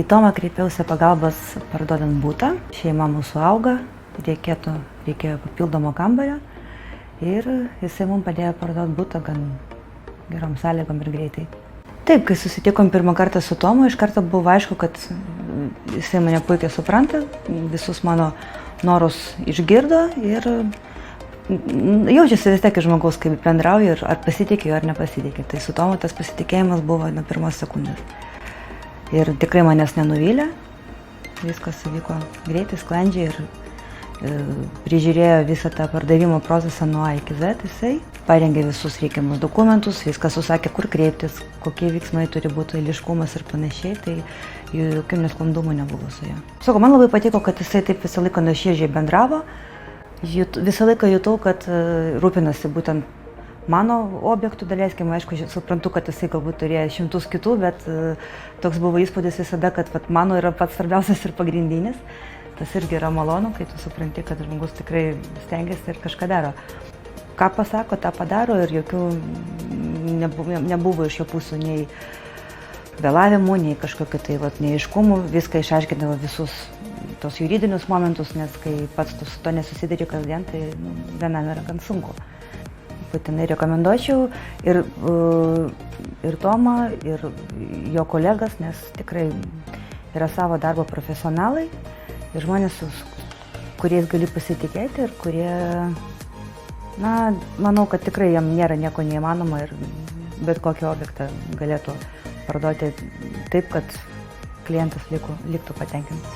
Į Tomą kreipiausi pagalbos parduodant butą. Šeima mūsų auga, reikėjo papildomo kambario ir jisai mums padėjo parduoti butą gan gerom sąlygom ir greitai. Taip, kai susitikom pirmą kartą su Tomu, iš karto buvo aišku, kad jisai mane puikiai supranta, visus mano norus išgirdo ir jaučiasi vis tiek žmogaus, kaip bendrauju ir ar pasitikė, ar nepasitikė. Tai su Tomu tas pasitikėjimas buvo nuo pirmos sekundės. Ir tikrai manęs nenuvylė, viskas vyko greitai, sklandžiai ir prižiūrėjo visą tą pardavimo procesą nuo A iki Z. Jisai parengė visus reikiamus dokumentus, viską susakė, kur kreiptis, kokie veiksmai turi būti, eiliškumas ir panašiai, tai jokių nesklandumų nebuvo su juo. Sakau, man labai patiko, kad jisai taip visą laiką nuoširdžiai bendravo, visą laiką jutau, kad rūpinasi būtent mano objektų, daleiskim, aišku, suprantu, kad jisai galbūt turėjo šimtus kitų, bet toks buvo įspūdis visada, kad mano yra pats svarbiausias ir pagrindinis. Tas irgi yra malonu, kai tu supranti, kad žmogus tikrai stengiasi ir kažką daro. Ką pasako, tą padaro ir jokių nebuvo iš jo pusių nei vėlavimų, nei kažkokių tai neaiškumų. Viską išaiškindavo visus tos juridinius momentus, nes kai pats tu su to nesusidari kasdien, tai vienam yra gan sunku. Būtinai rekomenduočiau ir Tomą, ir jo kolegas, nes tikrai yra savo darbo profesionalai ir žmonės, kuriais gali pasitikėti ir kurie, manau, kad tikrai jam nėra nieko neįmanoma ir bet kokį objektą galėtų parduoti taip, kad klientas liktų patenkintas.